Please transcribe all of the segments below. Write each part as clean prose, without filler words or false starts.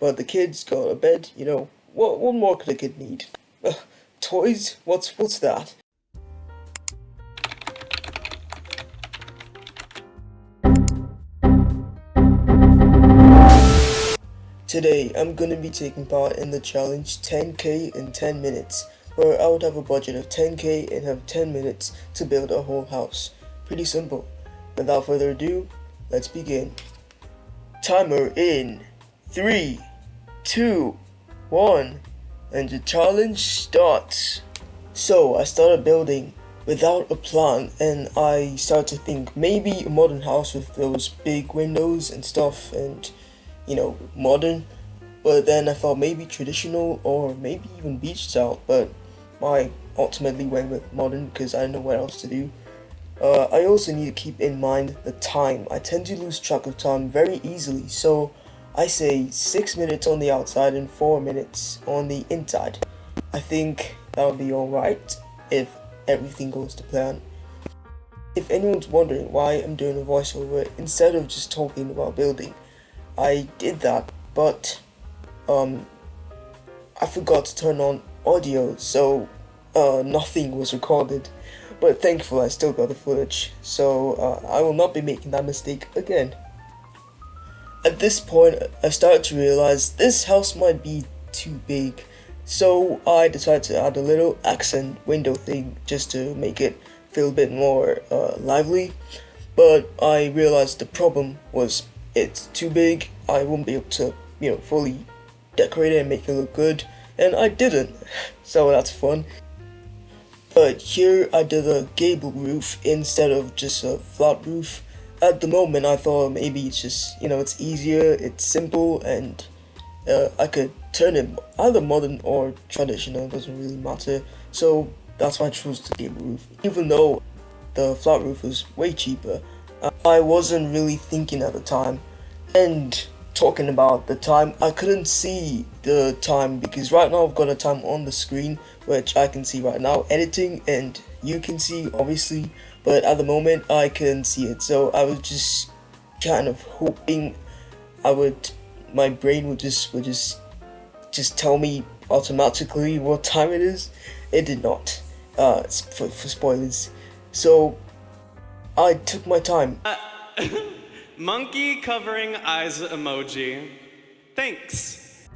but the kids got a bed, what more could a kid need? Toys? What's that? Today, I'm gonna be taking part in the challenge 10k in 10 minutes, where I would have a budget of 10k and have 10 minutes to build a whole house. Pretty simple. Without further ado, let's begin. Timer in 3, 2, 1, and the challenge starts. So, I started building without a plan, and I started to think maybe a modern house with those big windows and stuff, and modern, but then I thought maybe traditional or maybe even beach style, but I ultimately went with modern because I didn't know what else to do. I also need to keep in mind the time. I tend to lose track of time very easily, so I say 6 minutes on the outside and 4 minutes on the inside. I think that would be alright if everything goes to plan. If anyone's wondering why I'm doing a voiceover instead of just talking about building, I did that, but I forgot to turn on audio, so nothing was recorded. But thankfully I still got the footage, so I will not be making that mistake again. At this point, I started to realize this house might be too big, so I decided to add a little accent window thing just to make it feel a bit more lively. But I realized the problem was it's too big. I won't be able to, fully decorate it and make it look good, and I didn't, so that's fun. But here I did a gable roof instead of just a flat roof. At the moment I thought maybe it's just, it's easier, it's simple, and I could turn it either modern or traditional, doesn't really matter. So that's why I chose the gable roof, even though the flat roof was way cheaper. I wasn't really thinking at the time, and talking about the time, I couldn't see the time because right now I've got a time on the screen which I can see right now editing, and you can see obviously, but at the moment I couldn't see it, so I was just kind of hoping my brain would just tell me automatically what time it is. It did not, for spoilers. So I took my time. Monkey covering eyes emoji. Thanks.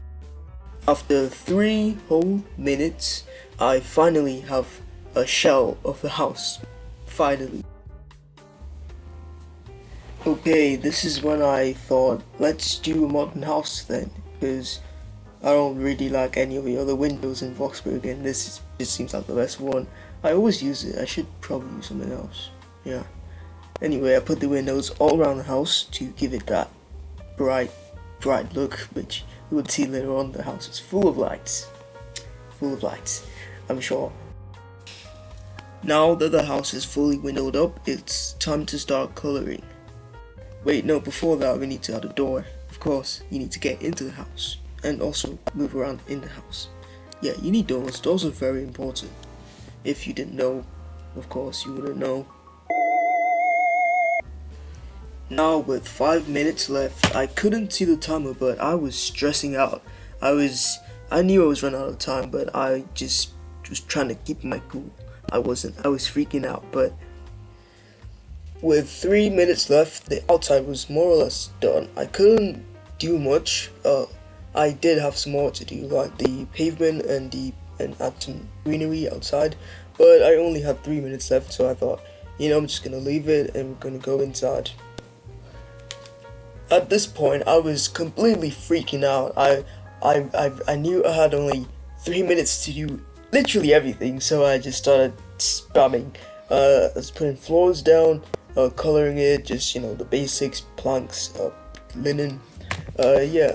After 3 whole minutes, I finally have a shell of the house. Finally. Okay, this is when I thought, let's do a modern house then, because I don't really like any of the other windows in Voxburg, and this just seems like the best one. I always use it. I should probably use something else. Yeah. Anyway, I put the windows all around the house to give it that bright look, which you would see later on. The house is full of lights, I'm sure. Now that the house is fully windowed up, it's time to start coloring. Wait, no, before that we need to add a door. Of course, you need to get into the house and also move around in the house. Yeah, you need doors. Doors are very important. If you didn't know, of course you wouldn't know. Now with 5 minutes left, I couldn't see the timer, but I was stressing out. I knew I was running out of time, but I just was trying to keep my cool. I was freaking out, but with 3 minutes left, the outside was more or less done. I couldn't do much. I did have some more to do, like the pavement and add some greenery outside, but I only had 3 minutes left, so I thought, I'm just gonna leave it and we're gonna go inside. At this point, I was completely freaking out. I knew I had only 3 minutes to do literally everything, so I just started spamming. I was putting floors down, coloring it, just the basics, planks, linen, yeah.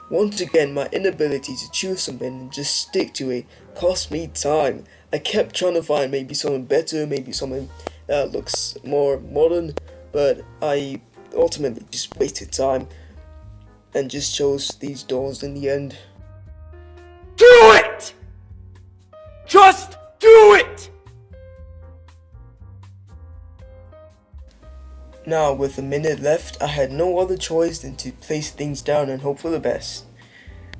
Once again, my inability to choose something and just stick to it cost me time. I kept trying to find maybe something better, maybe something that looks more modern, but I ultimately just wasted time and just chose these doors in the end. Do it! Just do it! Now, with a minute left, I had no other choice than to place things down and hope for the best.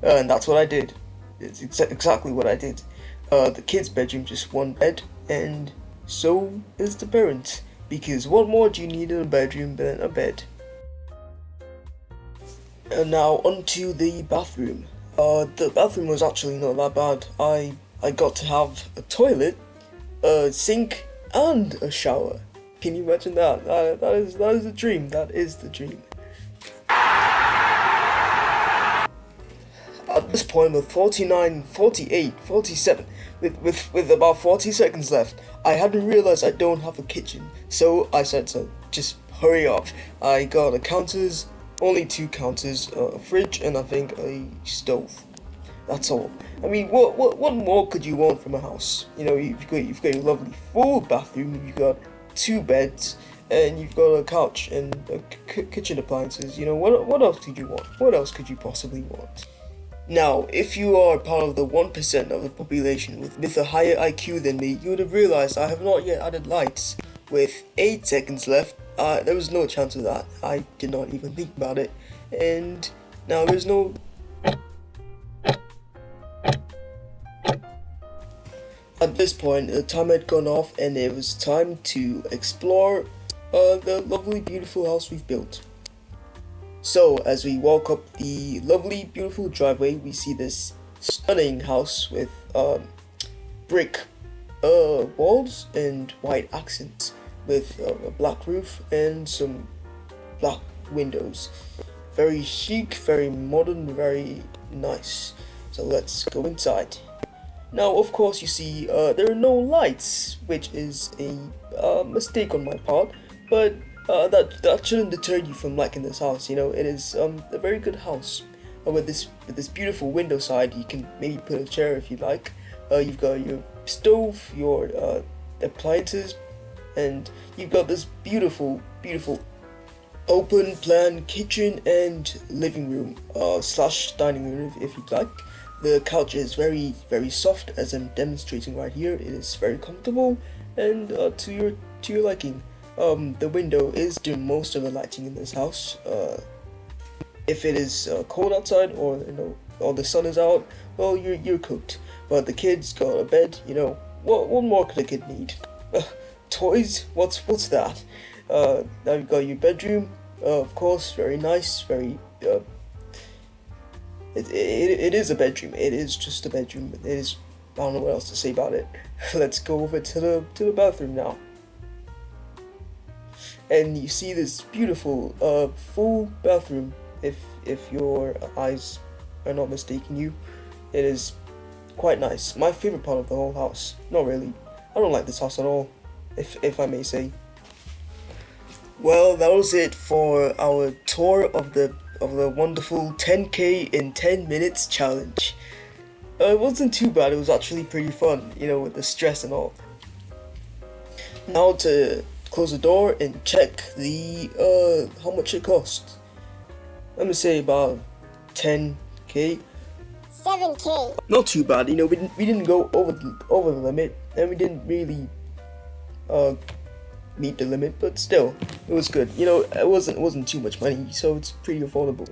And that's what I did. It's exactly what I did. The kid's bedroom, just one bed, and so is the parents. Because what more do you need in a bedroom than a bed? And now onto the bathroom. The bathroom was actually not that bad. I got to have a toilet, a sink, and a shower. Can you imagine that? That is the dream. That is the dream. At this point, with 49, 48, 47, with about 40 seconds left, I hadn't realized I don't have a kitchen. So I said, so just hurry up. I got a counters, only 2 counters, a fridge, and I think a stove. That's all. I mean, what more could you want from a house? You know, you've got your lovely full bathroom. You've got 2 beds, and you've got a couch and kitchen appliances. You know, what else could you want? What else could you possibly want? Now, if you are part of the 1% of the population with a higher IQ than me, you would have realized I have not yet added lights. With 8 seconds left, there was no chance of that. I did not even think about it. And now there's no... At this point, the timer had gone off and it was time to explore the lovely, beautiful house we've built. So, as we walk up the lovely, beautiful driveway, we see this stunning house with brick walls and white accents, with a black roof and some black windows. Very chic, very modern, very nice. So let's go inside. Now, of course, you see there are no lights, which is a mistake on my part, but that shouldn't deter you from liking this house. You know, it is a very good house. With this beautiful window side, you can maybe put a chair if you like. You've got your stove, your appliances, and you've got this beautiful open plan kitchen and living room slash dining room if you'd like. The couch is very soft, as I'm demonstrating right here. It is very comfortable and to your liking. The window is doing most of the lighting in this house. If it is cold outside, or or the sun is out, well, you're cooked. But the kid's got a bed. You know, what more could a kid need? Toys? What's that? Now you've got your bedroom. Of course, very nice. Very. It is a bedroom. It is just a bedroom. It is. I don't know what else to say about it. Let's go over to the bathroom now. And you see this beautiful full bathroom. If your eyes are not mistaking you, it is quite nice. My favorite part of the whole house. Not really. I don't like this house at all, if I may say. Well, that was it for our tour of the wonderful 10K in 10 minutes challenge. It wasn't too bad. It was actually pretty fun, you know, with the stress and all. Now to close the door and check the how much it cost. Let me say about 10K. 7K. Not too bad, you know. We didn't go over the limit, and we didn't really meet the limit, but still, it was good. You know, it wasn't too much money, so it's pretty affordable.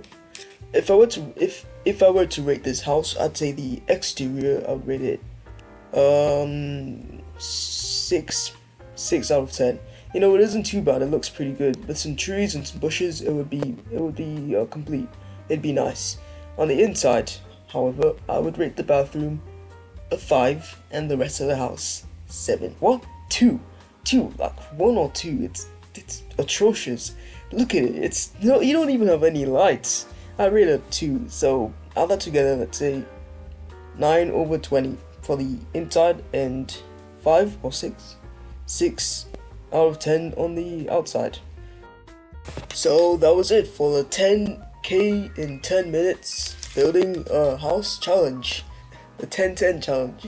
If I were to rate this house, I'd say the exterior, I would rate it 6 out of 10. You know, it isn't too bad. It looks pretty good. With some trees and some bushes, it would be complete. It'd be nice. On the inside, however, I would rate the bathroom a 5 and the rest of the house 7. What? 2, like 1 or 2. It's atrocious. Look at it. You don't even have any lights. I rate it 2. So add that together. Let's say 9 over 20 for the inside and 5 or 6 out of 10 on the outside. So that was it for the 10K in 10 minutes building a house challenge. The 10-10 challenge.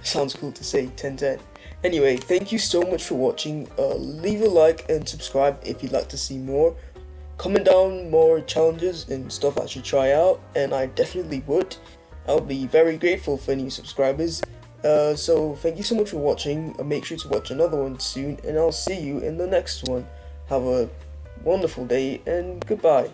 Sounds cool to say, 10-10. Anyway, thank you so much for watching. Leave a like and subscribe if you'd like to see more. Comment down more challenges and stuff I should try out, and I definitely would. I'll be very grateful for new subscribers. So thank you so much for watching. Make sure to watch another one soon, and I'll see you in the next one. Have a wonderful day, and goodbye.